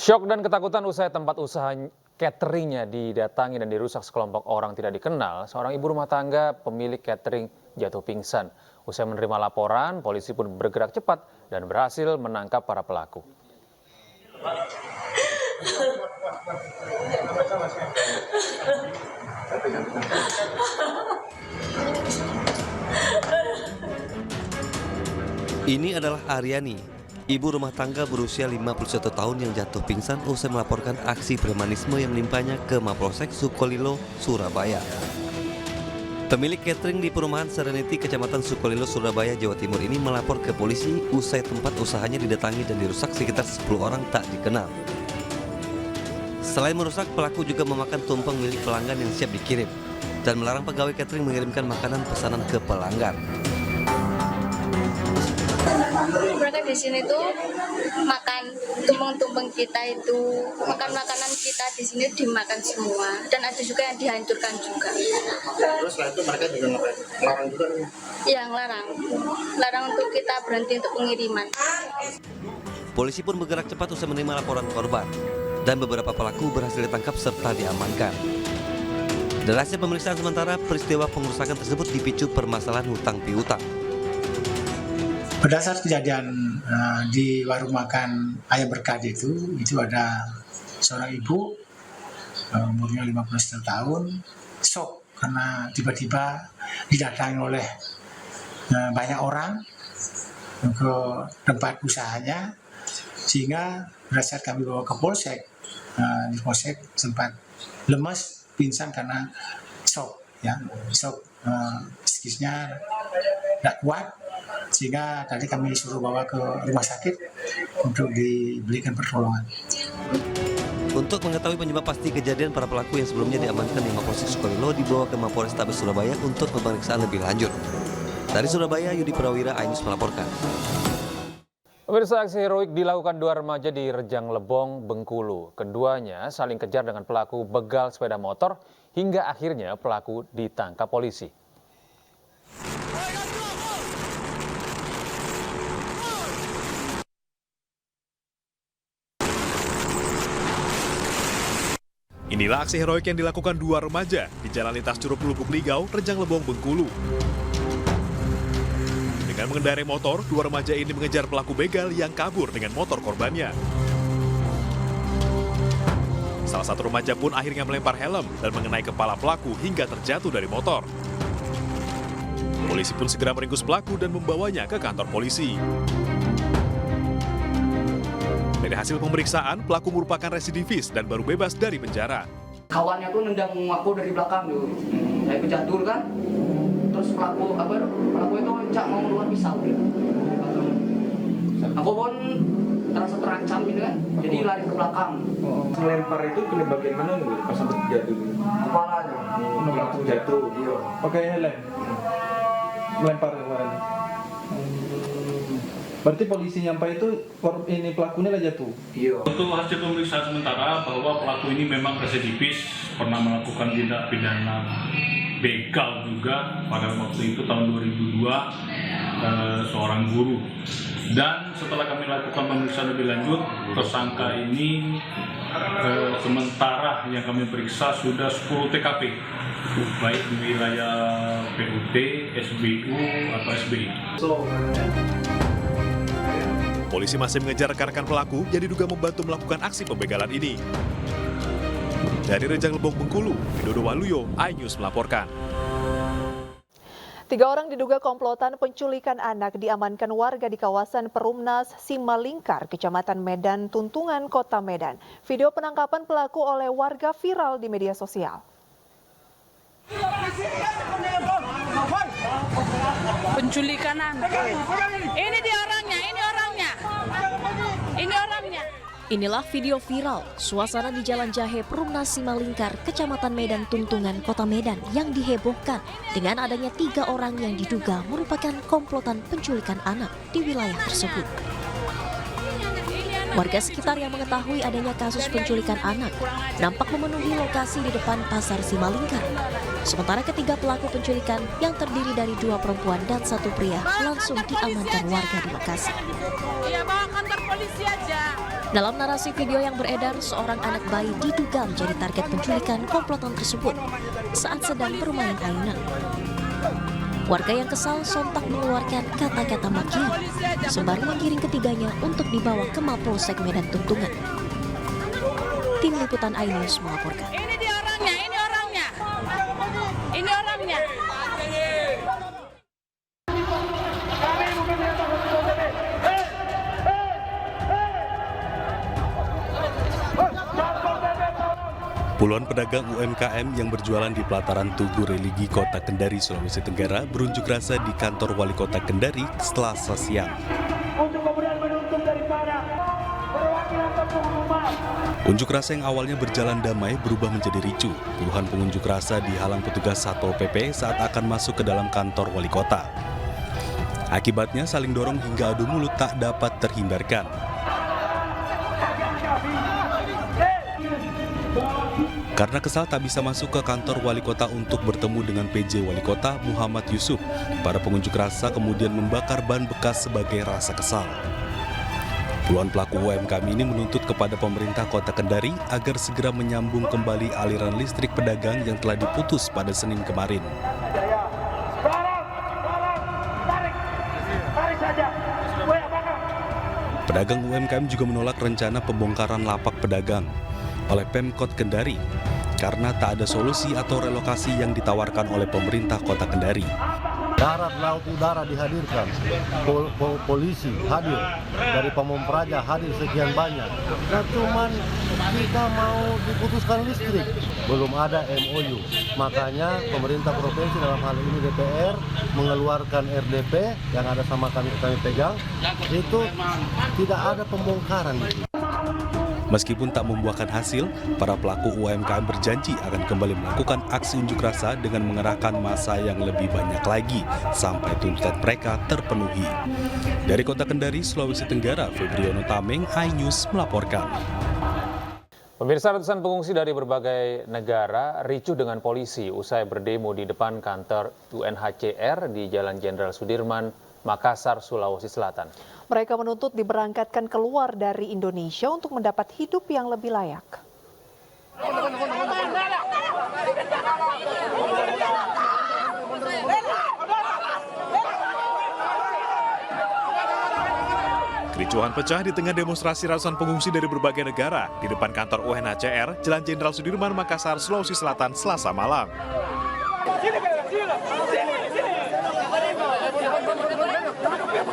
Syok dan ketakutan usai tempat usaha cateringnya didatangi dan dirusak sekelompok orang tidak dikenal. Seorang ibu rumah tangga pemilik catering jatuh pingsan. Usai menerima laporan, polisi pun bergerak cepat dan berhasil menangkap para pelaku. Ini adalah Aryani, ibu rumah tangga berusia 51 tahun yang jatuh pingsan usai melaporkan aksi premanisme yang menimpanya ke Mapolsek Sukolilo, Surabaya. Pemilik catering di perumahan Serenity, Kecamatan Sukolilo, Surabaya, Jawa Timur ini melapor ke polisi usai tempat usahanya didatangi dan dirusak sekitar 10 orang tak dikenal. Selain merusak, pelaku juga memakan tumpeng milik pelanggan yang siap dikirim dan melarang pegawai catering mengirimkan makanan pesanan ke pelanggan. Mereka di sini tuh makan tumpeng-tumpeng kita itu, makan makanan kita di sini dimakan semua, dan ada juga yang dihancurkan juga. Terus setelah itu mereka juga larang juga? Yang larang untuk kita berhenti untuk pengiriman. Polisi pun bergerak cepat usai menerima laporan korban dan beberapa pelaku berhasil ditangkap serta diamankan. Dari hasil pemeriksaan sementara, peristiwa pengerusakan tersebut dipicu permasalahan hutang piutang. Berdasar kejadian di warung makan Ayam Berkah itu ada seorang ibu umurnya 51 tahun, shock karena tiba-tiba didatangi oleh banyak orang ke tempat usahanya, sehingga berdasar kami bawa ke Polsek, di Polsek sempat lemas, pingsan karena shock, psikisnya tidak kuat. Sehingga tadi kami suruh bawa ke rumah sakit untuk diberikan pertolongan. Untuk mengetahui penyebab pasti kejadian, para pelaku yang sebelumnya diamankan di Mapolsek Sukolilo dibawa ke Mapolrestabes Surabaya untuk pemeriksaan lebih lanjut. Dari Surabaya, Yudi Prawira, iNews melaporkan. Pemirsa, aksi heroik dilakukan dua remaja di Rejang Lebong, Bengkulu. Keduanya saling kejar dengan pelaku begal sepeda motor hingga akhirnya pelaku ditangkap polisi. Inilah aksi heroik yang dilakukan dua remaja di Jalan Lintas Curug Lubuk Ligau, Rejang Lebong, Bengkulu. Dengan mengendarai motor, dua remaja ini mengejar pelaku begal yang kabur dengan motor korbannya. Salah satu remaja pun akhirnya melempar helm dan mengenai kepala pelaku hingga terjatuh dari motor. Polisi pun segera meringkus pelaku dan membawanya ke kantor polisi. Dari hasil pemeriksaan, pelaku merupakan residivis dan baru bebas dari penjara. Kawannya tuh nendang aku dari belakang tuh, saya kejadur kan, terus pelaku itu cak mau keluar pisau gitu. Aku pun terasa terancam gitu kan, jadi lari ke belakang. Melempar itu kena bagian mana nih, pas sampai jatuh? Kepalanya. Langsung jatuh. Iya. Pakai helm. Melempar kemarin. Berarti polisi nyampe itu ini pelakunya lah jatuh. Iya. Untuk hasil pemeriksaan sementara bahwa pelaku ini memang residivis, pernah melakukan tindak pidana begal juga pada waktu itu tahun 2002 seorang guru. Dan setelah kami lakukan pemeriksaan lebih lanjut, tersangka ini sementara yang kami periksa sudah 10 TKP, baik di wilayah PUT, SBU atau SBI. Polisi masih mengejar rekan-rekan pelaku yang diduga membantu melakukan aksi pembegalan ini. Dari Rejang Lebong, Bengkulu, Widodo Waluyo, iNews melaporkan. 3 orang diduga komplotan penculikan anak diamankan warga di kawasan Perumnas Simalingkar, Kecamatan Medan Tuntungan, Kota Medan. Video penangkapan pelaku oleh warga viral di media sosial. Penculikan anak. Ini dia orangnya, ini orangnya. Ini orangnya. Inilah video viral suasana di Jalan Jahe Perumnas Simalingkar, Kecamatan Medan Tuntungan, Kota Medan yang dihebohkan dengan adanya 3 orang yang diduga merupakan komplotan penculikan anak di wilayah tersebut. Warga sekitar yang mengetahui adanya kasus penculikan anak nampak memenuhi lokasi di depan Pasar Simalingkar. Sementara ketiga pelaku penculikan yang terdiri dari 2 perempuan dan 1 pria langsung diamankan warga di lokasi. Iya, bawa kantor polisi aja. Dalam narasi video yang beredar, seorang anak bayi diduga menjadi target penculikan komplotan tersebut saat sedang bermain ayunan. Warga yang kesal sontak mengeluarkan kata-kata makian, sembari menggiring ketiganya untuk dibawa ke Mapolsek Medan Tuntungan. Tim Liputan iNews melaporkan. Ini dia orangnya, ini orangnya. Ini orangnya. Puluhan pedagang UMKM yang berjualan di pelataran Tugu Religi Kota Kendari, Sulawesi Tenggara berunjuk rasa di kantor Wali Kota Kendari Selasa siang. Unjuk rasa yang awalnya berjalan damai berubah menjadi ricuh. Puluhan pengunjuk rasa dihalang petugas Satpol PP saat akan masuk ke dalam kantor Wali Kota. Akibatnya saling dorong hingga adu mulut tak dapat terhindarkan. Karena kesal tak bisa masuk ke kantor Wali Kota untuk bertemu dengan PJ Wali Kota Muhammad Yusuf, para pengunjuk rasa kemudian membakar ban bekas sebagai rasa kesal. Puluhan pelaku UMKM ini menuntut kepada pemerintah Kota Kendari agar segera menyambung kembali aliran listrik pedagang yang telah diputus pada Senin kemarin. Pedagang UMKM juga menolak rencana pembongkaran lapak pedagang oleh Pemkot Kendari karena tak ada solusi atau relokasi yang ditawarkan oleh pemerintah Kota Kendari. Darat, laut, udara dihadirkan, polisi hadir, dari Pamong Praja hadir sekian banyak. Nah cuman kita mau diputuskan listrik, belum ada MOU. Makanya pemerintah provinsi dalam hal ini DPR mengeluarkan RDP yang ada sama kami pegang, itu tidak ada pembongkaran. Meskipun tak membuahkan hasil, para pelaku UMKM berjanji akan kembali melakukan aksi unjuk rasa dengan mengerahkan massa yang lebih banyak lagi sampai tuntutan mereka terpenuhi. Dari Kota Kendari, Sulawesi Tenggara, Febriono Tameng, iNews melaporkan. Pemirsa, ratusan pengungsi dari berbagai negara ricuh dengan polisi usai berdemo di depan kantor UNHCR di Jalan Jenderal Sudirman, Makassar, Sulawesi Selatan. Mereka menuntut diberangkatkan keluar dari Indonesia untuk mendapat hidup yang lebih layak. Kericuhan pecah di tengah demonstrasi ratusan pengungsi dari berbagai negara di depan kantor UNHCR, Jalan Jenderal Sudirman, Makassar, Sulawesi Selatan, Selasa malam.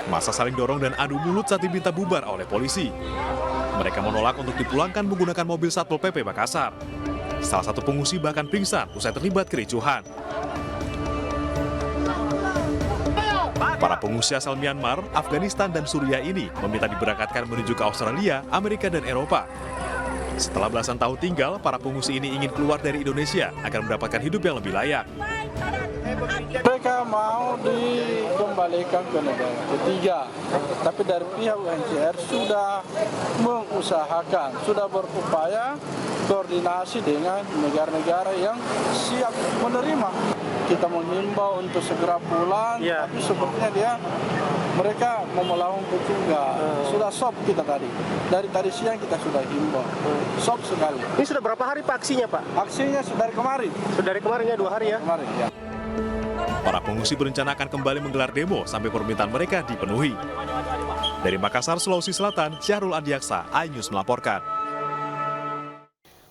Massa saling dorong dan adu mulut saat diminta bubar oleh polisi. Mereka menolak untuk dipulangkan menggunakan mobil Satpol PP Makassar. Salah satu pengungsi bahkan pingsan usai terlibat kericuhan. Para pengungsi asal Myanmar, Afghanistan, dan Suriah ini meminta diberangkatkan menuju ke Australia, Amerika, dan Eropa. Setelah belasan tahun tinggal, para pengungsi ini ingin keluar dari Indonesia agar mendapatkan hidup yang lebih layak. Mereka mau dikembalikan ke negara ketiga, tapi dari pihak UNHCR sudah mengusahakan, sudah berupaya koordinasi dengan negara-negara yang siap menerima. Kita menghimbau untuk segera pulang, tapi sepertinya mereka mau melawan petugas. Sudah stop kita tadi. Dari tadi siang kita sudah himbau. Stop sekali. Ini sudah berapa hari Pak aksinya Pak? Aksinya dari kemarin. Sudah dari kemarin ya, 2 hari ya? Kemarin, ya. Para pengungsi berencana akan kembali menggelar demo sampai permintaan mereka dipenuhi. Dari Makassar, Sulawesi Selatan, Syahrul Andiaksa, iNews melaporkan.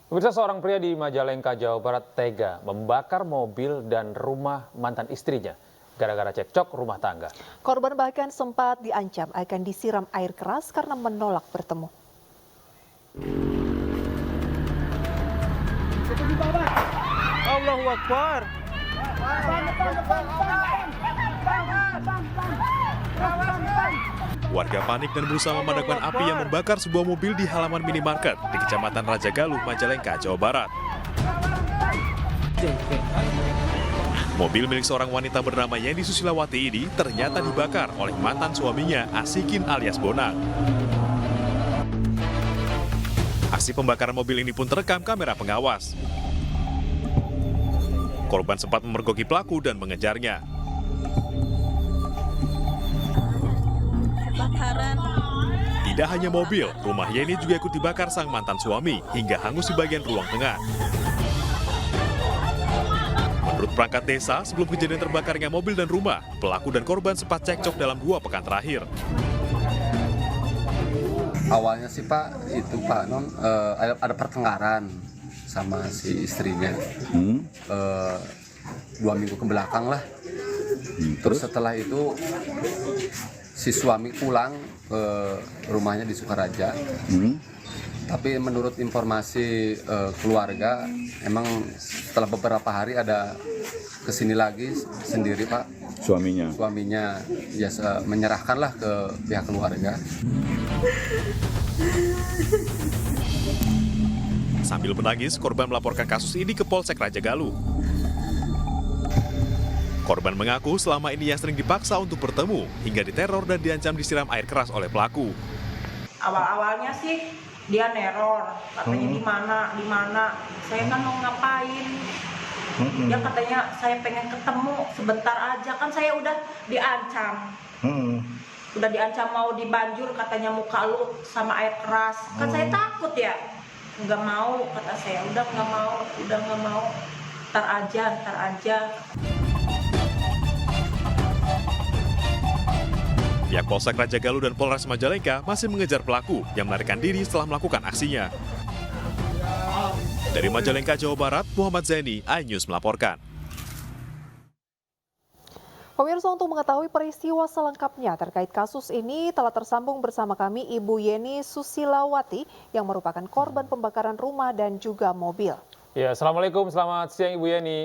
Pemirsa, seorang pria di Majalengka, Jawa Barat tega membakar mobil dan rumah mantan istrinya gara-gara cekcok rumah tangga. Korban bahkan sempat diancam akan disiram air keras karena menolak bertemu. Allahu Akbar. Warga panik dan berusaha memadamkan api yang membakar sebuah mobil di halaman minimarket di Kecamatan Rajagaluh, Majalengka, Jawa Barat. Mobil milik seorang wanita bernama Yeni Susilawati ini ternyata dibakar oleh mantan suaminya Asikin alias Bonang. Aksi pembakaran mobil ini pun terekam kamera pengawas. Korban sempat memergoki pelaku dan mengejarnya. Tidak hanya mobil, rumah Yeni juga ikut dibakar sang mantan suami hingga hangus di bagian ruang tengah. Menurut perangkat desa, sebelum kejadian terbakarnya mobil dan rumah, pelaku dan korban sempat cekcok dalam 2 pekan terakhir. Awalnya sih Pak, itu Pak Non ada pertengkaran sama si istrinya. 2 minggu ke belakang lah. Terus setelah itu si suami pulang ke rumahnya di Sukaraja. Tapi menurut informasi keluarga, emang setelah beberapa hari ada kesini lagi sendiri Pak. Suaminya ya menyerahkanlah ke pihak keluarga. Sambil menangis, korban melaporkan kasus ini ke Polsek Raja Galuh. Korban mengaku selama ini ia sering dipaksa untuk bertemu, hingga diteror dan diancam disiram air keras oleh pelaku. Awal-awalnya sih dia neror, katanya di mana, saya kan mau ngapain. Dia katanya saya pengen ketemu sebentar aja, kan saya udah diancam. Udah diancam mau dibanjur, katanya muka lu sama air keras. Kan saya takut ya, nggak mau, kata saya, udah nggak mau, ntar aja. Pihak Polsek Raja Galuh dan Polres Majalengka masih mengejar pelaku yang melarikan diri setelah melakukan aksinya. Dari Majalengka, Jawa Barat, Muhammad Zaini, iNews melaporkan. Pemirsa, untuk mengetahui peristiwa selengkapnya terkait kasus ini telah tersambung bersama kami Ibu Yeni Susilawati yang merupakan korban pembakaran rumah dan juga mobil. Ya, Assalamualaikum, selamat siang Ibu Yeni.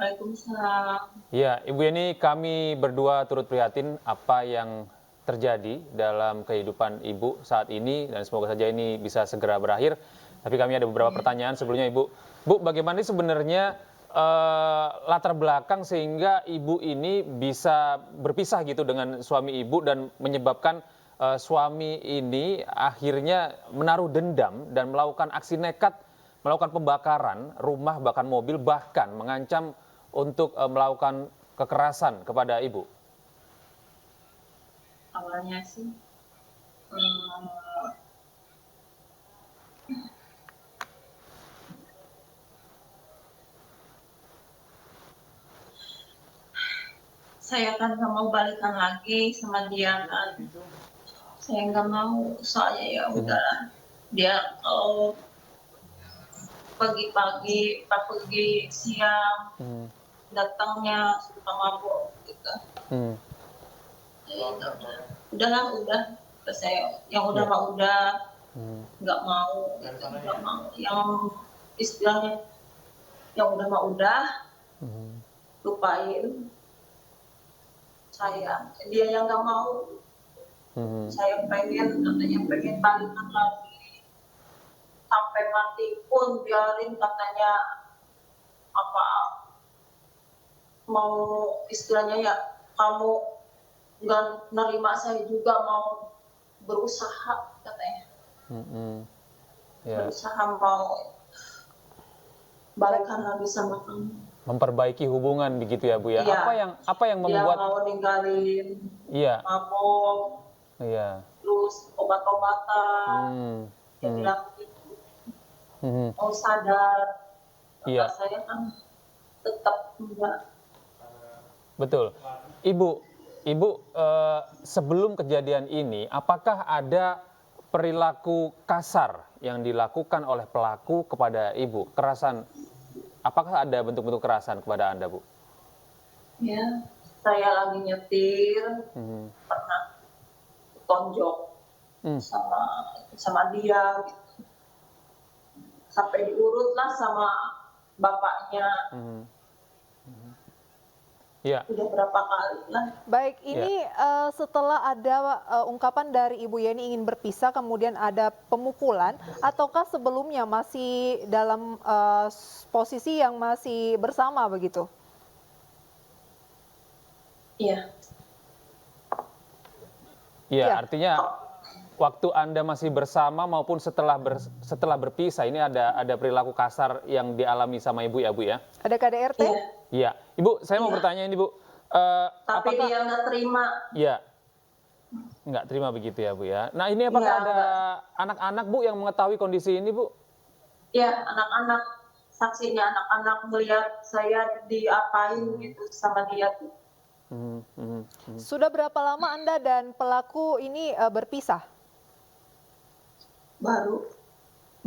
Waalaikumsalam. Ya, Ibu Yeni, kami berdua turut prihatin apa yang terjadi dalam kehidupan Ibu saat ini dan semoga saja ini bisa segera berakhir. Tapi kami ada beberapa pertanyaan sebelumnya Ibu. Bu, bagaimana sebenarnya latar belakang sehingga Ibu ini bisa berpisah gitu dengan suami Ibu dan menyebabkan suami ini akhirnya menaruh dendam dan melakukan aksi nekat, melakukan pembakaran rumah bahkan mobil, bahkan mengancam untuk melakukan kekerasan kepada Ibu? Awalnya sih saya kan nggak mau balikan lagi sama dia kan. Saya nggak mau, soalnya ya udahlah, dia pagi-pagi, pergi siang, datangnya suka mabuk gitu. Udah. Terus saya yang udah mah udah, nggak mau, gitu, nggak mau. Yang istilahnya yang udah mah udah, lupain. Saya, dia yang nggak mau. Saya katanya pengen balikan lagi. Sampai mati pun biarin, katanya apa mau istilahnya ya, kamu nggak nerima saya juga, mau berusaha katanya. Berusaha mau balikan lagi sama kamu, memperbaiki hubungan begitu ya Bu ya. Iya. Apa yang membuat dia mau ninggalin mabok, terus obat-obatan, dia bilang gitu. Mau sadar, saya kan tetap enggak. Betul. Ibu sebelum kejadian ini, apakah ada perilaku kasar yang dilakukan oleh pelaku kepada Ibu? Kerasan, apakah ada bentuk-bentuk kerasan kepada Anda, Bu? Ya, saya lagi nyetir, pernah tonjok sama dia gitu. Sampai diurut lah sama bapaknya. Udah berapa kali lah. Baik, ini setelah ada ungkapan dari Ibu Yeni ingin berpisah, kemudian ada pemukulan, ataukah sebelumnya masih dalam posisi yang masih bersama begitu? Iya. Iya, artinya waktu Anda masih bersama maupun setelah berpisah ini ada perilaku kasar yang dialami sama Ibu ya, Bu ya? Ada KDRT? Iya. Ibu, saya mau bertanya ini, Bu. Tapi dia nggak terima. Iya. Nggak terima begitu ya, Bu ya. Nah, ini apakah ada anak-anak, Bu, yang mengetahui kondisi ini, Bu? Iya, anak-anak. Saksinya anak-anak melihat saya diapain gitu sama dia tuh. Sudah berapa lama Anda dan pelaku ini berpisah? Baru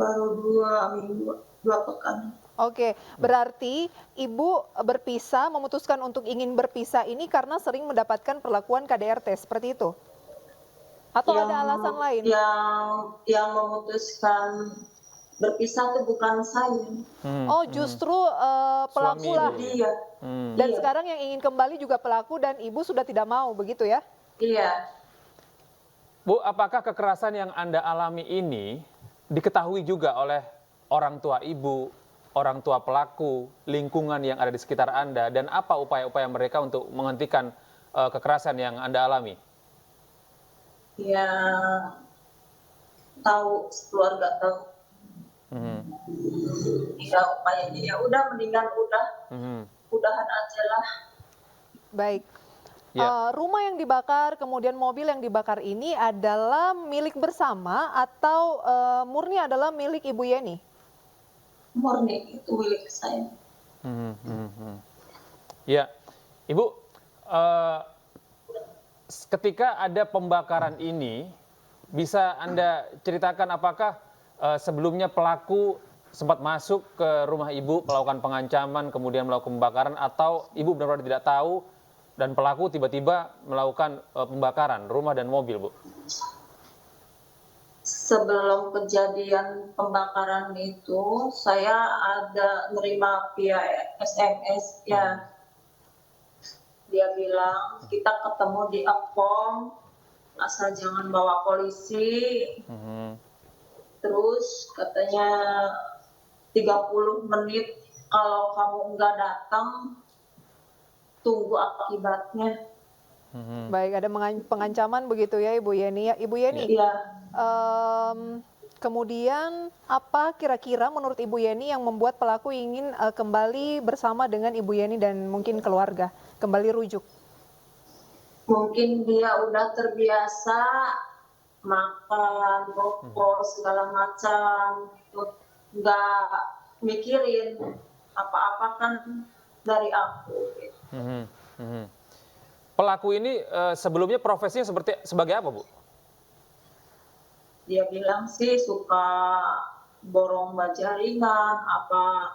2 minggu, 2 pekan. Oke, berarti Ibu berpisah, memutuskan untuk ingin berpisah ini karena sering mendapatkan perlakuan KDRT, seperti itu? Atau ada alasan lain? Yang memutuskan berpisah itu bukan saya. Oh, justru pelaku lah. Dia. Dan sekarang yang ingin kembali juga pelaku dan Ibu sudah tidak mau, begitu ya? Iya. Bu, apakah kekerasan yang Anda alami ini diketahui juga oleh orang tua Ibu, orang tua pelaku, lingkungan yang ada di sekitar Anda, dan apa upaya-upaya mereka untuk menghentikan kekerasan yang Anda alami? Ya, tahu, keluarga tahu. Ya, upayanya ya udah, mendingan udahan aja lah. Baik. Rumah yang dibakar, kemudian mobil yang dibakar ini adalah milik bersama atau murni adalah milik Ibu Yeni? Murni, itu milik saya. Ya, Ibu, ketika ada pembakaran ini, bisa Anda ceritakan apakah sebelumnya pelaku sempat masuk ke rumah Ibu, melakukan pengancaman, kemudian melakukan pembakaran, atau Ibu benar-benar tidak tahu dan pelaku tiba-tiba melakukan pembakaran rumah dan mobil, Bu? Sebelum kejadian pembakaran itu, saya ada nerima via SMS ya. Dia bilang, kita ketemu di Epom, asal jangan bawa polisi. Terus katanya 30 menit kalau kamu nggak datang, tunggu akibatnya. Baik, ada pengancaman begitu ya Ibu Yeni. Ibu Yeni, kemudian apa kira-kira menurut Ibu Yeni yang membuat pelaku ingin kembali bersama dengan Ibu Yeni dan mungkin keluarga, kembali rujuk? Mungkin dia udah terbiasa makan, rokok, segala macam, nggak mikirin apa-apa kan dari aku. Pelaku ini sebelumnya profesinya sebagai apa, Bu? Dia bilang sih suka borong baja ringan, apa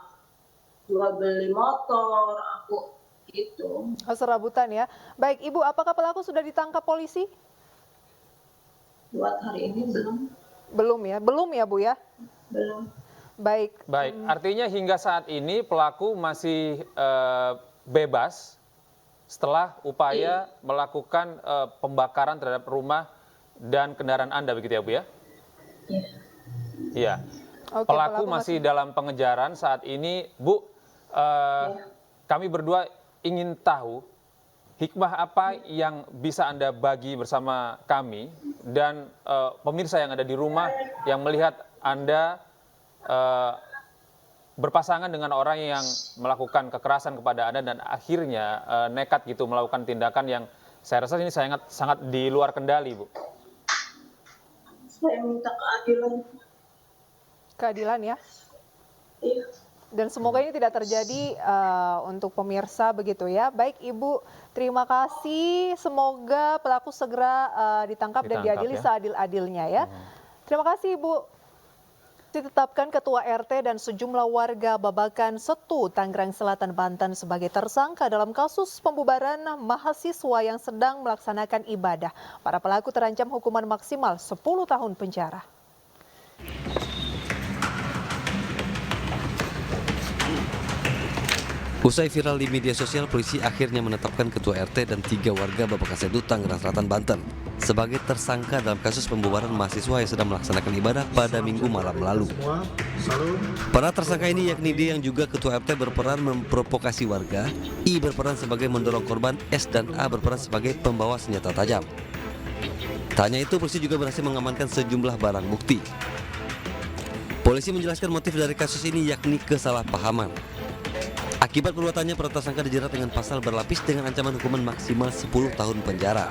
jual beli motor, aku gitu. Oh, serabutan ya. Baik, Ibu, apakah pelaku sudah ditangkap polisi? Buat hari ini belum. Belum ya? Belum ya, Bu ya? Belum. Baik, artinya hingga saat ini pelaku masih bebas setelah upaya melakukan pembakaran terhadap rumah dan kendaraan Anda, begitu ya, Bu ya? Iya. Oke, pelaku masih dalam pengejaran saat ini, Bu. Kami berdua ingin tahu hikmah apa yang bisa Anda bagi bersama kami dan pemirsa yang ada di rumah yang melihat Anda berpasangan dengan orang yang melakukan kekerasan kepada Anda dan akhirnya nekat gitu melakukan tindakan yang saya rasa ini sangat di luar kendali, Bu. Saya minta keadilan. Keadilan ya? Iya. Dan semoga ini tidak terjadi untuk pemirsa begitu ya. Baik Ibu, terima kasih. Semoga pelaku segera ditangkap dan diadili seadil-adilnya ya. Terima kasih Ibu. Ditetapkan Ketua RT dan sejumlah warga Babakan Setu, Tangerang Selatan, Banten sebagai tersangka dalam kasus pembubaran mahasiswa yang sedang melaksanakan ibadah. Para pelaku terancam hukuman maksimal 10 tahun penjara. Usai viral di media sosial, polisi akhirnya menetapkan Ketua RT dan 3 warga Babakan Setu, Tangerang Selatan, Banten sebagai tersangka dalam kasus pembubaran mahasiswa yang sedang melaksanakan ibadah pada Minggu malam lalu. Para tersangka ini yakni D yang juga Ketua RT berperan memprovokasi warga, I berperan sebagai mendorong korban, S dan A berperan sebagai pembawa senjata tajam. Tak hanya itu, polisi juga berhasil mengamankan sejumlah barang bukti. Polisi menjelaskan motif dari kasus ini yakni kesalahpahaman. Akibat perbuatannya, para tersangka dijerat dengan pasal berlapis dengan ancaman hukuman maksimal 10 tahun penjara.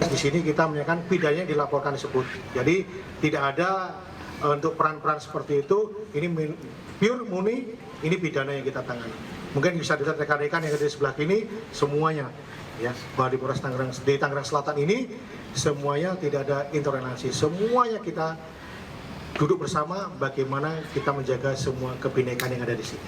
Di sini kita menyatakan pidananya dilaporkan disebut. Jadi tidak ada untuk peran-peran seperti itu, ini pure murni, ini pidana yang kita tangani. Mungkin bisa dilihat rekan-rekan yang ada di sebelah kini, semuanya. Ya, bahwa di Polres Tangerang, di Tangerang Selatan ini semuanya tidak ada intoleransi, semuanya kita duduk bersama bagaimana kita menjaga semua kebinekaan yang ada di sini.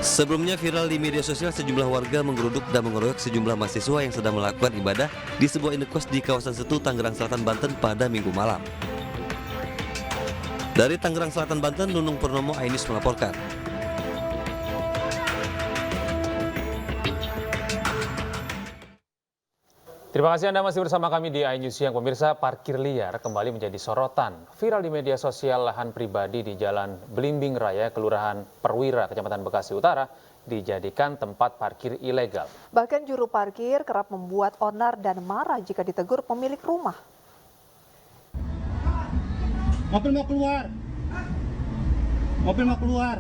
Sebelumnya viral di media sosial, sejumlah warga menggeruduk dan mengeroyok sejumlah mahasiswa yang sedang melakukan ibadah di sebuah indekos di kawasan Setu, Tangerang Selatan, Banten pada Minggu malam. Dari Tangerang Selatan, Banten, Nunung Purnomo, iNews melaporkan. Terima kasih Anda masih bersama kami di iNews Siang. Pemirsa, parkir liar kembali menjadi sorotan. Viral di media sosial, lahan pribadi di Jalan Belimbing Raya, Kelurahan Perwira, Kecamatan Bekasi Utara, dijadikan tempat parkir ilegal. Bahkan juru parkir kerap membuat onar dan marah jika ditegur pemilik rumah. Mobil mau keluar. Mobil mau keluar.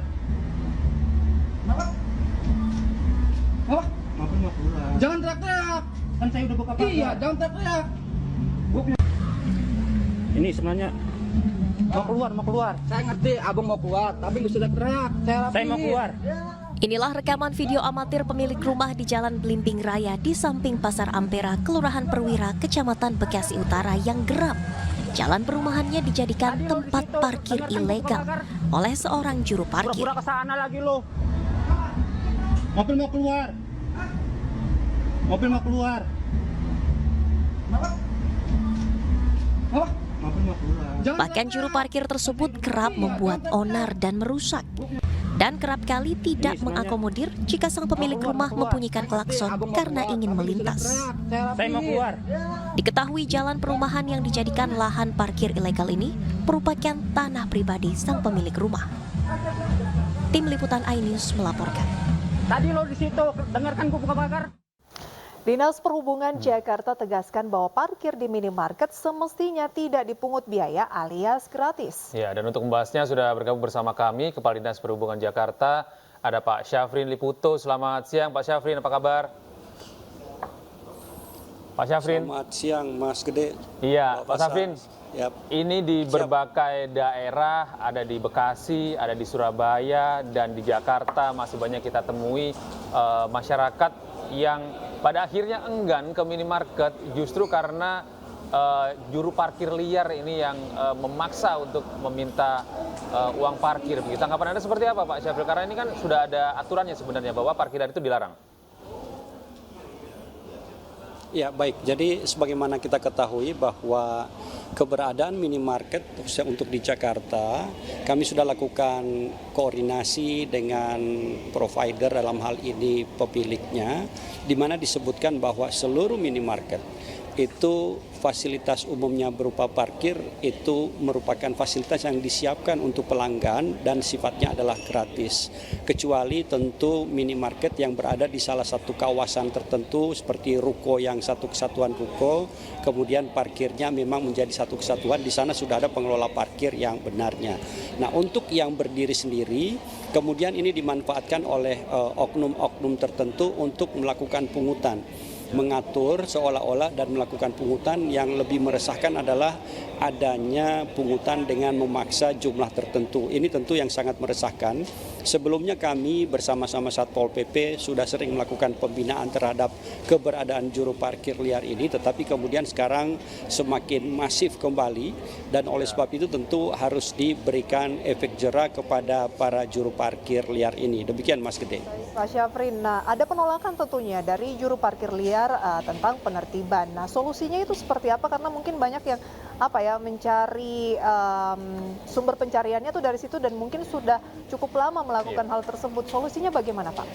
Apa? Mobil mau keluar. Jangan teriak-teriak. Kan saya udah buka pagar. Iya, jangan teriak. Ini sebenarnya mau keluar. Saya ngerti abang mau keluar, tapi nggak sudah teriak. Saya mau keluar. Inilah rekaman video amatir pemilik rumah di Jalan Belimbing Raya di samping Pasar Ampera, Kelurahan Perwira, Kecamatan Bekasi Utara yang geram. Jalan perumahannya dijadikan tempat parkir ilegal oleh seorang juru parkir. Pura-pura ke sana lagi lo. Mobil mau keluar. Mobil mau keluar. Mobil mau keluar. Bahkan juru parkir tersebut kerap membuat onar dan merusak. Dan kerap kali tidak mengakomodir jika sang pemilik rumah membunyikan klakson karena ingin melintas. Saya mau keluar. Diketahui jalan perumahan yang dijadikan lahan parkir ilegal ini merupakan tanah pribadi sang pemilik rumah. Tim Liputan iNews melaporkan. Tadi lo di situ, dengarkan gue buka pagar. Dinas Perhubungan Jakarta tegaskan bahwa parkir di minimarket semestinya tidak dipungut biaya alias gratis. Ya, dan untuk membahasnya sudah bergabung bersama kami Kepala Dinas Perhubungan Jakarta, ada Pak Syafrin Liputo. Selamat siang Pak Syafrin, apa kabar? Pak Syafrin. Selamat siang Mas Gede. Iya, Pak Syafrin. Yap. Ini di berbagai daerah, ada di Bekasi, ada di Surabaya, dan di Jakarta masih banyak kita temui masyarakat yang pada akhirnya enggan ke minimarket justru karena juru parkir liar ini yang memaksa untuk meminta uang parkir. Begitu. Tanggapan Anda seperti apa Pak Syafril? Karena ini kan sudah ada aturannya sebenarnya bahwa parkir liar itu dilarang. Ya baik, jadi sebagaimana kita ketahui bahwa keberadaan minimarket untuk di Jakarta, kami sudah lakukan koordinasi dengan provider dalam hal ini pemiliknya, di mana disebutkan bahwa seluruh minimarket itu fasilitas umumnya berupa parkir itu merupakan fasilitas yang disiapkan untuk pelanggan dan sifatnya adalah gratis. Kecuali tentu minimarket yang berada di salah satu kawasan tertentu seperti ruko yang satu kesatuan ruko, kemudian parkirnya memang menjadi satu kesatuan, di sana sudah ada pengelola parkir yang benarnya. Nah, untuk yang berdiri sendiri, kemudian ini dimanfaatkan oleh oknum-oknum tertentu untuk melakukan pungutan. Mengatur seolah-olah dan melakukan pungutan. Yang lebih meresahkan adalah adanya pungutan dengan memaksa jumlah tertentu. Ini tentu yang sangat meresahkan. Sebelumnya kami bersama-sama Satpol PP sudah sering melakukan pembinaan terhadap keberadaan juru parkir liar ini, tetapi kemudian sekarang semakin masif kembali, dan oleh sebab itu tentu harus diberikan efek jera kepada para juru parkir liar ini. Demikian Mas Gede. Pak Syafrin, nah ada penolakan tentunya dari juru parkir liar tentang penertiban. Nah solusinya itu seperti apa? Karena mungkin banyak yang mencari sumber pencariannya tuh dari situ dan mungkin sudah cukup lama melakukan hal tersebut. Solusinya bagaimana Pak?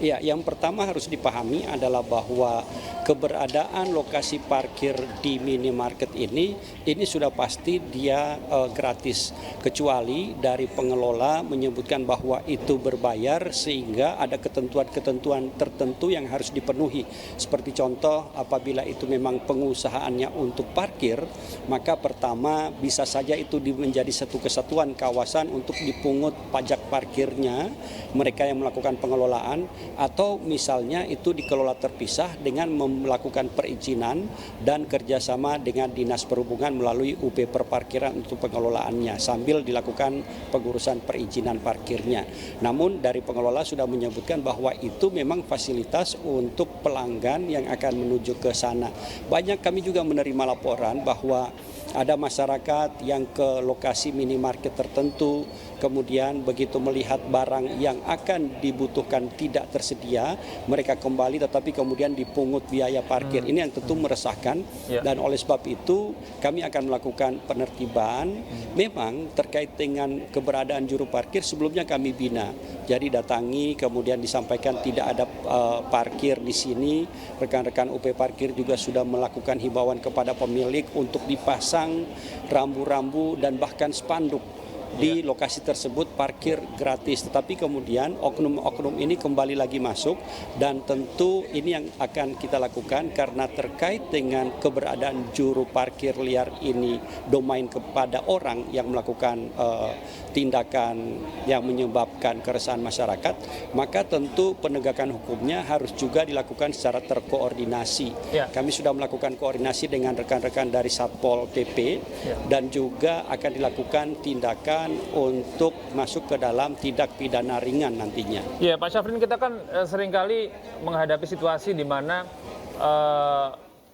Ya, yang pertama harus dipahami adalah bahwa keberadaan lokasi parkir di minimarket ini sudah pasti dia gratis, kecuali dari pengelola menyebutkan bahwa itu berbayar sehingga ada ketentuan-ketentuan tertentu yang harus dipenuhi. Seperti contoh, apabila itu memang pengusahaannya untuk parkir, maka pertama bisa saja itu menjadi satu kesatuan kawasan untuk dipungut pajak parkirnya mereka yang melakukan pengelolaan, atau misalnya itu dikelola terpisah dengan melakukan perizinan dan kerjasama dengan Dinas Perhubungan melalui UP Perparkiran untuk pengelolaannya sambil dilakukan pengurusan perizinan parkirnya. Namun dari pengelola sudah menyebutkan bahwa itu memang fasilitas untuk pelanggan yang akan menuju ke sana. Banyak kami juga menerima laporan bahwa ada masyarakat yang ke lokasi minimarket tertentu, kemudian begitu melihat barang yang akan dibutuhkan tidak tersedia, mereka kembali tetapi kemudian dipungut biaya parkir. Ini yang tentu meresahkan, dan oleh sebab itu kami akan melakukan penertiban. Memang terkait dengan keberadaan juru parkir sebelumnya kami bina. Jadi datangi, kemudian disampaikan tidak ada parkir di sini. Rekan-rekan UP Parkir juga sudah melakukan himbauan kepada pemilik untuk dipasang rambu-rambu dan bahkan spanduk di lokasi tersebut parkir gratis. Tetapi kemudian oknum-oknum ini kembali lagi masuk, dan tentu ini yang akan kita lakukan karena terkait dengan keberadaan juru parkir liar ini domain kepada orang yang melakukan tindakan yang menyebabkan keresahan masyarakat, maka tentu penegakan hukumnya harus juga dilakukan secara terkoordinasi. Kami sudah melakukan koordinasi dengan rekan-rekan dari Satpol PP dan juga akan dilakukan tindakan untuk masuk ke dalam tindak pidana ringan nantinya. Ya, Pak Syafrin, kita kan seringkali menghadapi situasi di mana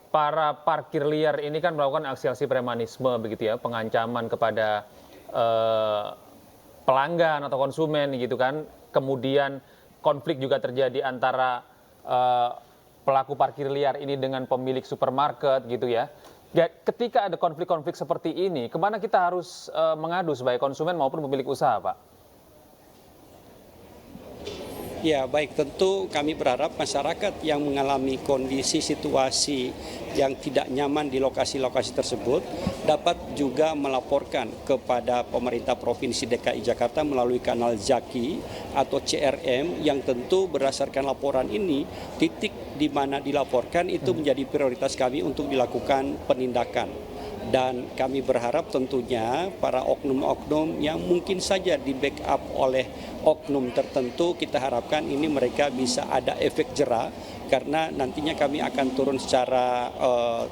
para parkir liar ini kan melakukan aksi-aksi premanisme begitu ya, pengancaman kepada pelanggan atau konsumen gitu kan. Kemudian konflik juga terjadi antara pelaku parkir liar ini dengan pemilik supermarket gitu ya. Ketika ada konflik-konflik seperti ini, kemana kita harus mengadu sebagai konsumen maupun pemilik usaha, Pak? Ya, baik, tentu kami berharap masyarakat yang mengalami kondisi situasi yang tidak nyaman di lokasi-lokasi tersebut dapat juga melaporkan kepada pemerintah Provinsi DKI Jakarta melalui kanal Zaki atau CRM, yang tentu berdasarkan laporan ini, titik di mana dilaporkan itu menjadi prioritas kami untuk dilakukan penindakan. Dan kami berharap tentunya para oknum-oknum yang mungkin saja di backup oleh oknum tertentu, kita harapkan ini mereka bisa ada efek jera, karena nantinya kami akan turun secara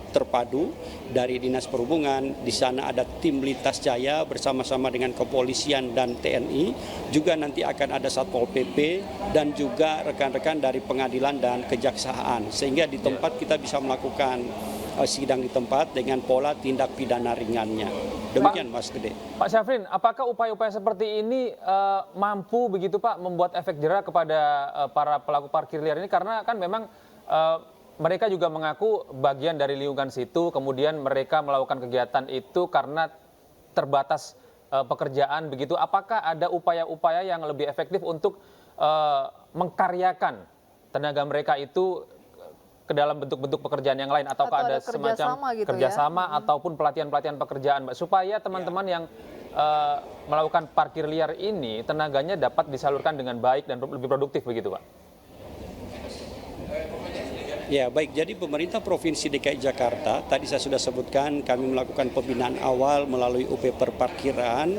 terpadu dari Dinas Perhubungan. Di sana ada tim Lintas Jaya bersama-sama dengan kepolisian dan TNI, juga nanti akan ada Satpol PP dan juga rekan-rekan dari pengadilan dan kejaksaan, sehingga di tempat kita bisa melakukan sidang di tempat dengan pola tindak pidana ringannya. Demikian, Mas Gede. Pak Syafrin, apakah upaya-upaya seperti ini mampu begitu Pak membuat efek jera kepada para pelaku parkir liar ini? Karena kan memang mereka juga mengaku bagian dari lingkungan situ, kemudian mereka melakukan kegiatan itu karena terbatas pekerjaan begitu. Apakah ada upaya-upaya yang lebih efektif untuk mengkaryakan tenaga mereka itu ke dalam bentuk-bentuk pekerjaan yang lain, ataukah ada semacam kerjasama ataupun pelatihan-pelatihan pekerjaan, Mbak, supaya teman-teman yang melakukan parkir liar ini tenaganya dapat disalurkan dengan baik dan lebih produktif begitu, Pak? Ya, baik. Jadi pemerintah Provinsi DKI Jakarta, tadi saya sudah sebutkan, kami melakukan pembinaan awal melalui UP Perparkiran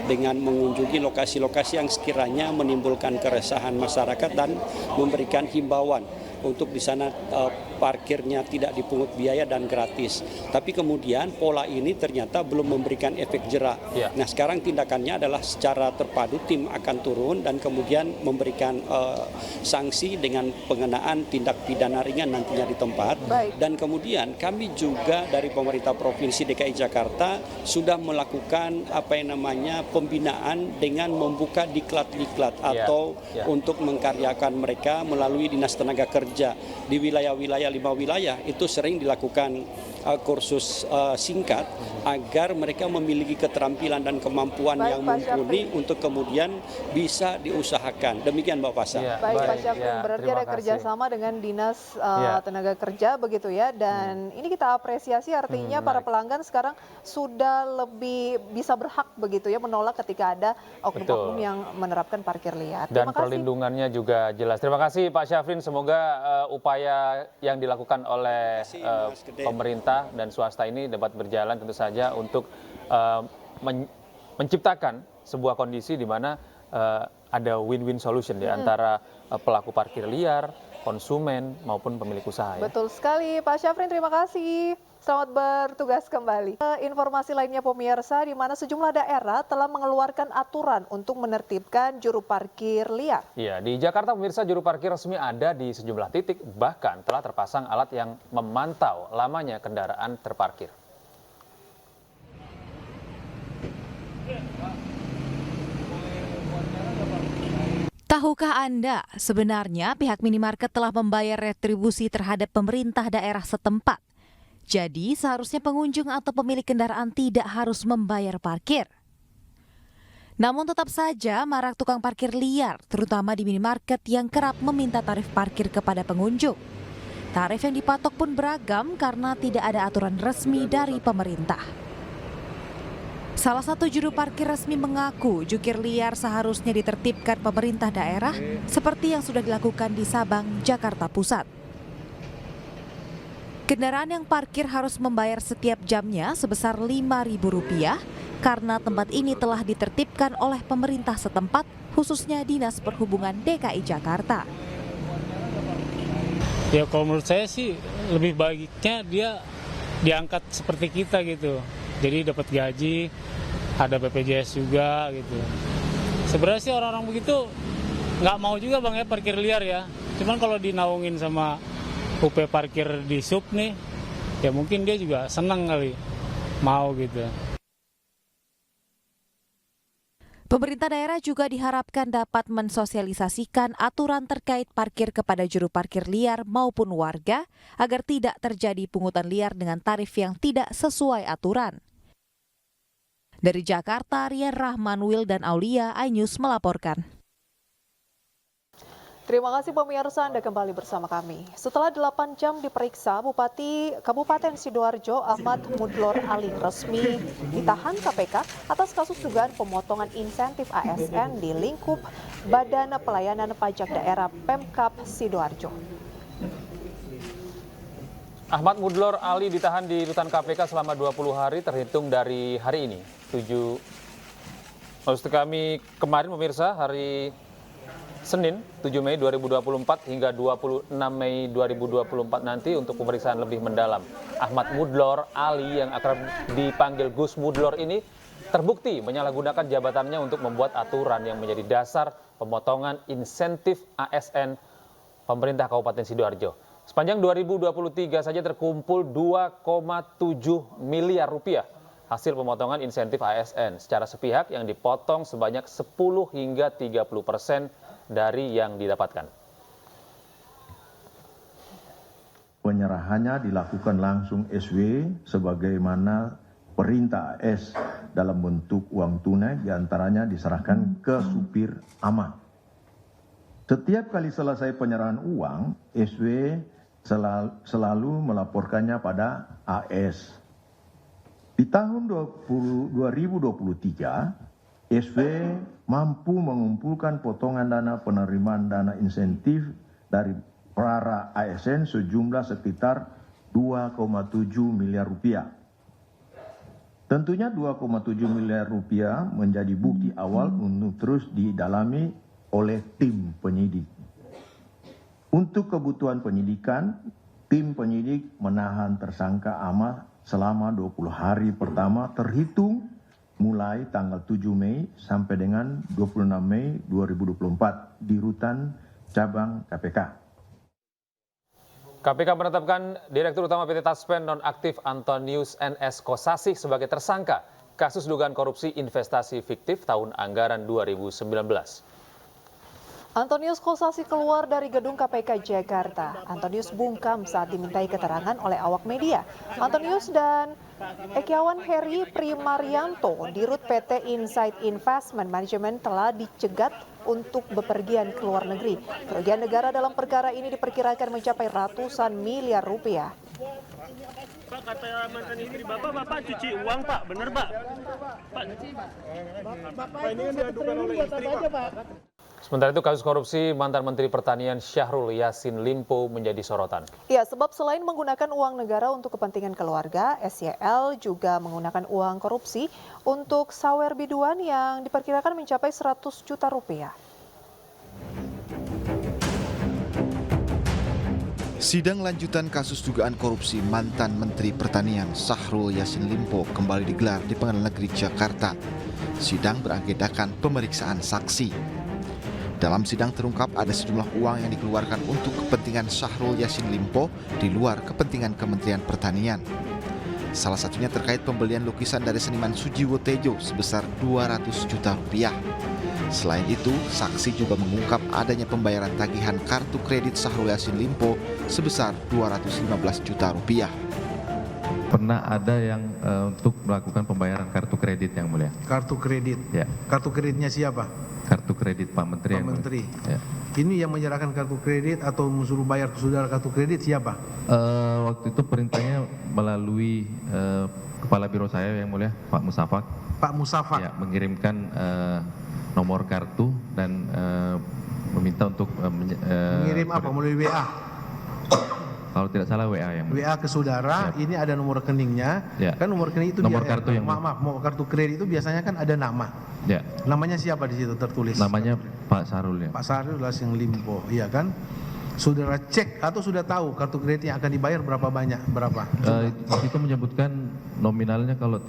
dengan mengunjungi lokasi-lokasi yang sekiranya menimbulkan keresahan masyarakat dan memberikan himbauan untuk di sana parkirnya tidak dipungut biaya dan gratis. Tapi kemudian pola ini ternyata belum memberikan efek jera. Nah, sekarang tindakannya adalah secara terpadu tim akan turun dan kemudian memberikan sanksi dengan pengenaan tindak pidana ringan nantinya di tempat. Dan kemudian kami juga dari pemerintah Provinsi DKI Jakarta sudah melakukan pembinaan dengan membuka diklat-diklat atau untuk mengkaryakan mereka melalui Dinas Tenaga Kerja di wilayah-wilayah 5 wilayah itu sering dilakukan kursus singkat agar mereka memiliki keterampilan dan kemampuan yang mumpuni untuk kemudian bisa diusahakan. Demikian Mbak Fasa. Baik Pak Syafrin, berarti ada kerjasama dengan Dinas Tenaga Kerja begitu ya, dan ini kita apresiasi artinya para pelanggan sekarang sudah lebih bisa berhak begitu ya menolak ketika ada oknum-oknum yang menerapkan parkir liar. Dan perlindungannya juga jelas. Terima kasih Pak Syafrin, semoga upaya yang dilakukan oleh pemerintah dan swasta ini dapat berjalan tentu saja untuk menciptakan sebuah kondisi di mana ada win-win solution di antara pelaku parkir liar, konsumen maupun pemilik usaha. Betul sekali Pak Syafrin, terima kasih. Selamat bertugas kembali. Informasi lainnya pemirsa, di mana sejumlah daerah telah mengeluarkan aturan untuk menertibkan juru parkir liar. Iya, di Jakarta pemirsa juru parkir resmi ada di sejumlah titik, bahkan telah terpasang alat yang memantau lamanya kendaraan terparkir. Tahukah Anda, sebenarnya pihak minimarket telah membayar retribusi terhadap pemerintah daerah setempat. Jadi, seharusnya pengunjung atau pemilik kendaraan tidak harus membayar parkir. Namun tetap saja marak tukang parkir liar, terutama di minimarket yang kerap meminta tarif parkir kepada pengunjung. Tarif yang dipatok pun beragam karena tidak ada aturan resmi dari pemerintah. Salah satu juru parkir resmi mengaku jukir liar seharusnya ditertibkan pemerintah daerah seperti yang sudah dilakukan di Sabang, Jakarta Pusat. Kendaraan yang parkir harus membayar setiap jamnya sebesar Rp5.000 karena tempat ini telah ditertibkan oleh pemerintah setempat, khususnya Dinas Perhubungan DKI Jakarta. Ya kalau menurut saya sih lebih baiknya dia diangkat seperti kita gitu. Jadi dapat gaji, ada BPJS juga gitu. Sebenarnya sih orang-orang begitu nggak mau juga Bang ya parkir liar ya. Cuman kalau dinaungin sama UP parkir di sub nih, ya mungkin dia juga senang kali, mau gitu. Pemerintah daerah juga diharapkan dapat mensosialisasikan aturan terkait parkir kepada juru parkir liar maupun warga agar tidak terjadi pungutan liar dengan tarif yang tidak sesuai aturan. Dari Jakarta, Rian Rahman, Wildan Aulia, iNews melaporkan. Terima kasih pemirsa, Anda kembali bersama kami. Setelah 8 jam diperiksa, Bupati Kabupaten Sidoarjo Ahmad Mudlor Ali resmi ditahan KPK atas kasus dugaan pemotongan insentif ASN di lingkup Badan Pelayanan Pajak Daerah Pemkab Sidoarjo. Ahmad Mudlor Ali ditahan di rutan KPK selama 20 hari terhitung dari hari ini. Maksud kami kemarin pemirsa, hari Senin 7 Mei 2024 hingga 26 Mei 2024 nanti untuk pemeriksaan lebih mendalam. Ahmad Mudlor Ali yang akan dipanggil Gus Mudlor ini terbukti menyalahgunakan jabatannya untuk membuat aturan yang menjadi dasar pemotongan insentif ASN pemerintah Kabupaten Sidoarjo. Sepanjang 2023 saja terkumpul 2,7 miliar rupiah hasil pemotongan insentif ASN secara sepihak yang dipotong sebanyak 10 hingga 30% dari yang didapatkan. Penyerahannya dilakukan langsung SW sebagaimana perintah AS dalam bentuk uang tunai, diantaranya diserahkan ke supir AMA. Setiap kali selesai penyerahan uang, SW selalu melaporkannya pada AS. Di tahun 2023, SW mampu mengumpulkan potongan dana penerimaan dana insentif dari para ASN sejumlah sekitar 2,7 miliar rupiah. Tentunya 2,7 miliar rupiah menjadi bukti awal untuk terus didalami oleh tim penyidik. Untuk kebutuhan penyidikan, tim penyidik menahan tersangka AMA selama 20 hari pertama terhitung mulai tanggal 7 Mei sampai dengan 26 Mei 2024 di rutan cabang KPK. KPK menetapkan Direktur Utama PT Taspen nonaktif Antonius NS Kosasih sebagai tersangka kasus dugaan korupsi investasi fiktif tahun anggaran 2019. Antonius Kosasi keluar dari gedung KPK Jakarta. Antonius bungkam saat dimintai keterangan oleh awak media. Antonius dan Ekawan Heri Primarianto, Dirut PT Insight Investment Management, telah dicegat untuk bepergian ke luar negeri. Kerugian negara dalam perkara ini diperkirakan mencapai ratusan miliar rupiah. Pak, kata mantan istri Bapak cuci uang, Pak. Bener, Pak? Bapak ini kan diadukan oleh istri, Pak. Sementara itu kasus korupsi mantan Menteri Pertanian Syahrul Yassin Limpo menjadi sorotan. Ya, sebab selain menggunakan uang negara untuk kepentingan keluarga, SYL juga menggunakan uang korupsi untuk sawer biduan yang diperkirakan mencapai 100 juta rupiah. Sidang lanjutan kasus dugaan korupsi mantan Menteri Pertanian Syahrul Yassin Limpo kembali digelar di Pengadilan Negeri Jakarta. Sidang beragendakan pemeriksaan saksi. Dalam sidang terungkap ada sejumlah uang yang dikeluarkan untuk kepentingan Syahrul Yassin Limpo di luar kepentingan Kementerian Pertanian. Salah satunya terkait pembelian lukisan dari seniman Sujiwo Tejo sebesar 200 juta rupiah. Selain itu, saksi juga mengungkap adanya pembayaran tagihan kartu kredit Syahrul Yassin Limpo sebesar 215 juta rupiah. Pernah ada yang untuk melakukan pembayaran kartu kredit, Yang Mulia. Kartu kredit? Ya. Kartu kreditnya siapa? Kartu kredit Pak Menteri. Pak Menteri. Ya. Ini yang menyerahkan kartu kredit atau suruh bayar ke saudara kartu kredit siapa? Waktu itu perintahnya melalui Kepala Biro saya, Yang Mulia, Pak Musafak. Pak Musafak? Ya, mengirimkan nomor kartu dan meminta untuk mengirim apa? Melalui WA? Kalau tidak salah WA, Yang Mulia. WA ke saudara, ya. Ini ada nomor rekeningnya. Ya. Kan nomor rekening itu nomor kartu yang maaf, kartu kredit itu biasanya kan ada nama. Ya. Namanya siapa di situ tertulis? Namanya Pak Syahrul, ya. Pak Syahrul Yassin Limpo, iya kan? Saudara cek atau sudah tahu kartu kredit yang akan dibayar berapa banyak, berapa? Itu menyebutkan nominalnya kalau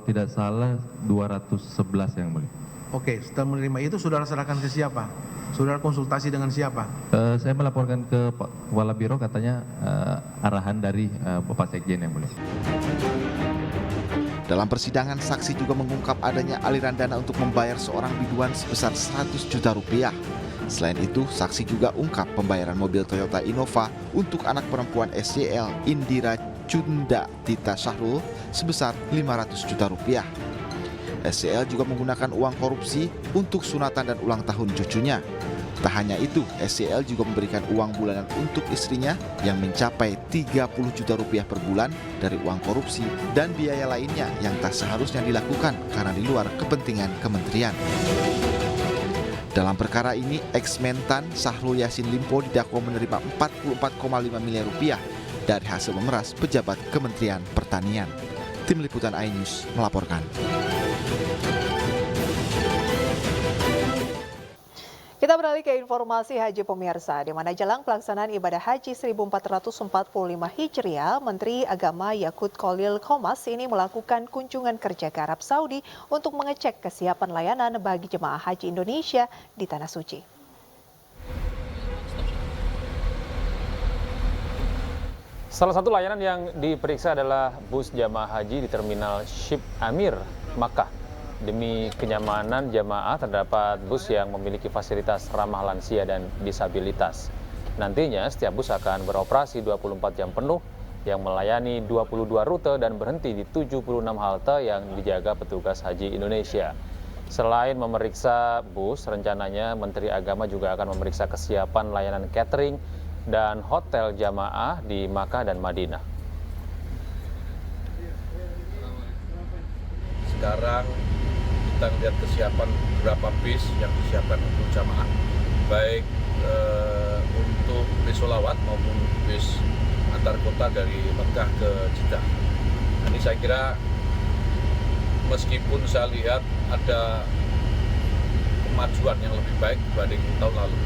tidak salah 211, Yang Mulia. Oke, setelah menerima itu saudara serahkan ke siapa? Saudara konsultasi dengan siapa? Saya melaporkan ke Kepala Biro, katanya arahan dari Bapak Sekjen, Yang Mulia. Dalam persidangan, saksi juga mengungkap adanya aliran dana untuk membayar seorang biduan sebesar 100 juta rupiah. Selain itu, saksi juga ungkap pembayaran mobil Toyota Innova untuk anak perempuan SYL Indira Cunda Tita Syahrul sebesar 500 juta rupiah. SYL juga menggunakan uang korupsi untuk sunatan dan ulang tahun cucunya. Tak hanya itu, SYL juga memberikan uang bulanan untuk istrinya yang mencapai 30 juta rupiah per bulan dari uang korupsi dan biaya lainnya yang tak seharusnya dilakukan karena di luar kepentingan kementerian. Dalam perkara ini, ex-mentan Syahrul Yassin Limpo didakwa menerima 44,5 miliar rupiah dari hasil memeras pejabat Kementerian Pertanian. Tim Liputan iNews melaporkan. Kita beralih ke informasi haji pemirsa, di mana jelang pelaksanaan ibadah haji 1445 Hijriah, Menteri Agama Yakut Khalil Qomas ini melakukan kunjungan kerja ke Arab Saudi untuk mengecek kesiapan layanan bagi jemaah haji Indonesia di Tanah Suci. Salah satu layanan yang diperiksa adalah bus jamaah haji di Terminal Ship Amir, Makkah. Demi kenyamanan jamaah, terdapat bus yang memiliki fasilitas ramah lansia dan disabilitas. Nantinya setiap bus akan beroperasi 24 jam penuh yang melayani 22 rute dan berhenti di 76 halte yang dijaga petugas haji Indonesia. Selain memeriksa bus, rencananya Menteri Agama juga akan memeriksa kesiapan layanan catering dan hotel jamaah di Makkah dan Madinah. Sekarang kita lihat kesiapan beberapa bis yang disiapkan untuk jamaah, baik untuk bis sholawat maupun bis antar kota dari Mekah ke Jeddah. Ini saya kira meskipun saya lihat ada kemajuan yang lebih baik dibanding tahun lalu,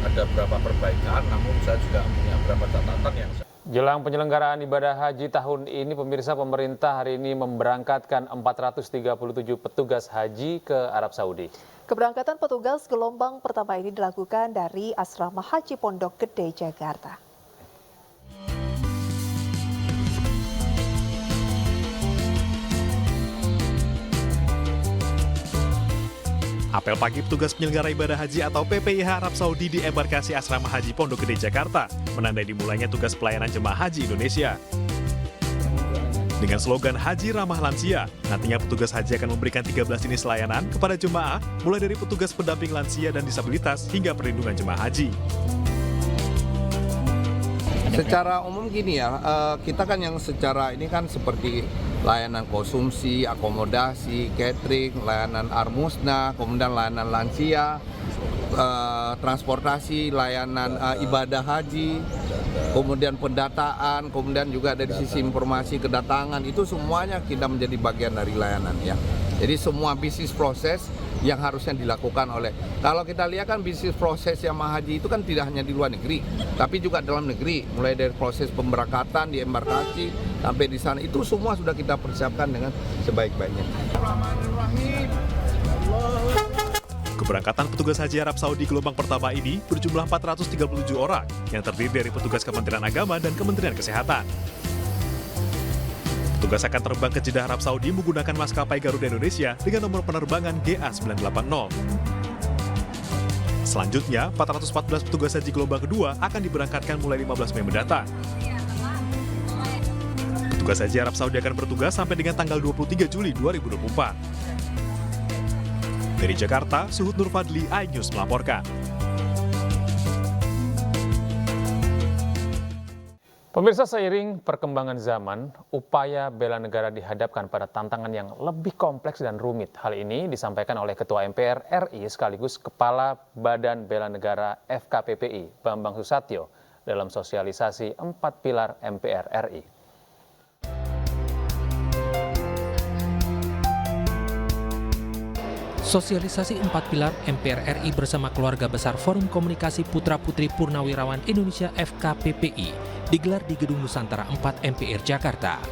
ada beberapa perbaikan, namun saya juga punya beberapa catatan yang Jelang penyelenggaraan ibadah haji tahun ini, pemirsa, pemerintah hari ini memberangkatkan 437 petugas haji ke Arab Saudi. Keberangkatan petugas gelombang pertama ini dilakukan dari Asrama Haji Pondok Gede, Jakarta. Apel pagi petugas penyelenggara ibadah haji atau PPIH Arab Saudi di embarkasi Asrama Haji Pondok Gede Jakarta menandai dimulainya tugas pelayanan jemaah haji Indonesia. Dengan slogan Haji Ramah Lansia, nantinya petugas haji akan memberikan 13 jenis layanan kepada jemaah, mulai dari petugas pendamping lansia dan disabilitas hingga perlindungan jemaah haji. Secara umum gini ya, kita kan yang secara ini kan seperti layanan konsumsi, akomodasi, catering, layanan armusna, kemudian layanan lansia, transportasi, layanan ibadah haji, kemudian pendataan, kemudian juga dari sisi informasi kedatangan, itu semuanya kita menjadi bagian dari layanan ya. Jadi semua bisnis proses yang harusnya dilakukan oleh, kalau kita lihat kan bisnis proses jemaah haji itu kan tidak hanya di luar negeri, tapi juga dalam negeri, mulai dari proses pemberangkatan di embarkasi sampai di sana, itu semua sudah kita persiapkan dengan sebaik-baiknya. Keberangkatan petugas haji Arab Saudi gelombang pertama ini berjumlah 437 orang yang terdiri dari petugas Kementerian Agama dan Kementerian Kesehatan. Petugas akan terbang ke Jeddah Arab Saudi menggunakan maskapai Garuda Indonesia dengan nomor penerbangan GA980. Selanjutnya, 414 petugas haji gelombang kedua akan diberangkatkan mulai 15 Mei mendatang. Petugas haji Arab Saudi akan bertugas sampai dengan tanggal 23 Juli 2024. Dari Jakarta, Suhud Nur Fadli, iNews melaporkan. Pemirsa, seiring perkembangan zaman, upaya bela negara dihadapkan pada tantangan yang lebih kompleks dan rumit. Hal ini disampaikan oleh Ketua MPR RI sekaligus Kepala Badan Bela Negara FKPPI, Bambang Susatyo, dalam sosialisasi 4 pilar MPR RI. Sosialisasi 4 pilar MPR RI bersama keluarga besar Forum Komunikasi Putra-Putri Purnawirawan Indonesia FKPPI digelar di Gedung Nusantara 4 MPR Jakarta.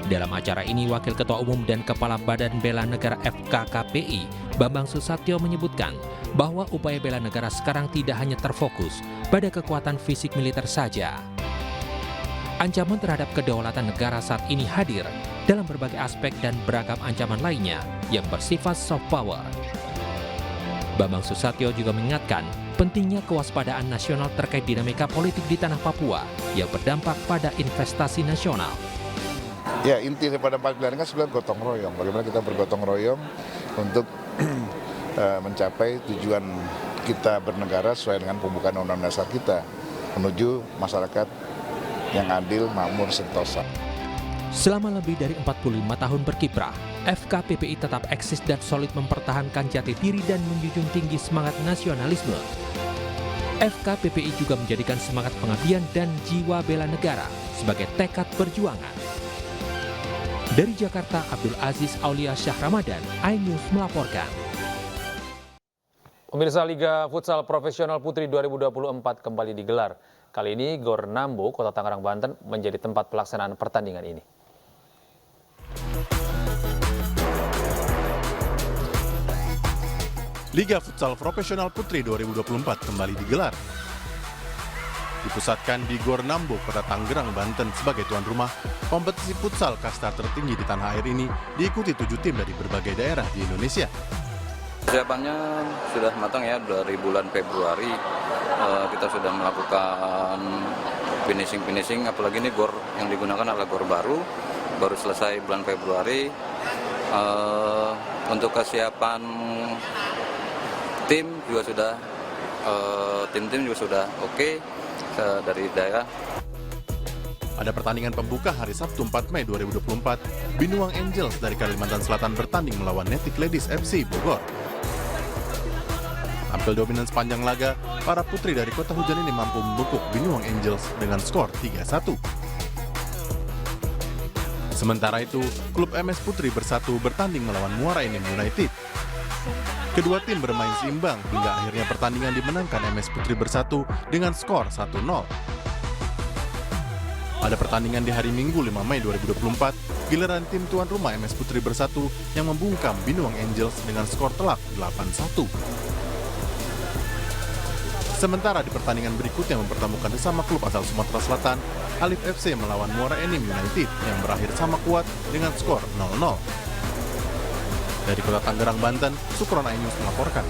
Dalam acara ini, Wakil Ketua Umum dan Kepala Badan Bela Negara FKKPI, Bambang Susatyo menyebutkan bahwa upaya bela negara sekarang tidak hanya terfokus pada kekuatan fisik militer saja. Ancaman terhadap kedaulatan negara saat ini hadir dalam berbagai aspek dan beragam ancaman lainnya yang bersifat soft power. Bambang Susatyo juga mengingatkan pentingnya kewaspadaan nasional terkait dinamika politik di tanah Papua yang berdampak pada investasi nasional. Ya, inti daripada 4 pilar kan sebenarnya gotong royong. Bagaimana kita bergotong royong untuk mencapai tujuan kita bernegara sesuai dengan pembukaan Undang-Undang Dasar kita menuju masyarakat yang adil, makmur, sentosa. Selama lebih dari 45 tahun berkiprah, FKPPI tetap eksis dan solid mempertahankan jati diri dan menjunjung tinggi semangat nasionalisme. FKPPI juga menjadikan semangat pengabdian dan jiwa bela negara sebagai tekad perjuangan. Dari Jakarta, Abdul Aziz Aulia Syah Ramadan, iNews melaporkan. Pemirsa, Liga Futsal Profesional Putri 2024 kembali digelar. Kali ini Gor Nambo, Kota Tangerang, Banten menjadi tempat pelaksanaan pertandingan ini. Liga Futsal Profesional Putri 2024 kembali digelar. Dipusatkan di Gor Nambo, Kota Tangerang, Banten sebagai tuan rumah, kompetisi futsal kasta tertinggi di tanah air ini diikuti 7 tim dari berbagai daerah di Indonesia. Persiapannya sudah matang ya, dari bulan Februari kita sudah melakukan finishing, apalagi ini gor yang digunakan adalah gor baru selesai bulan Februari. Untuk kesiapan tim juga sudah, tim-tim juga sudah oke dari daerah. Ada pertandingan pembuka hari Sabtu 4 Mei 2024, Binuang Angels dari Kalimantan Selatan bertanding melawan Netik Ladies FC Bogor. Tampil dominan sepanjang laga, para putri dari Kota Hujan ini mampu membungkuk Binuang Angels dengan skor 3-1. Sementara itu, klub MS Putri Bersatu bertanding melawan Muara Enim United. Kedua tim bermain seimbang hingga akhirnya pertandingan dimenangkan MS Putri Bersatu dengan skor 1-0. Pada pertandingan di hari Minggu 5 Mei 2024, giliran tim tuan rumah MS Putri Bersatu yang membungkam Binuang Angels dengan skor telak 8-1. Sementara di pertandingan berikutnya mempertemukan sesama klub asal Sumatera Selatan, Alif FC melawan Muara Enim United yang berakhir sama kuat dengan skor 0-0. Dari Kota Tangerang, Banten, Sukron Ainus melaporkan.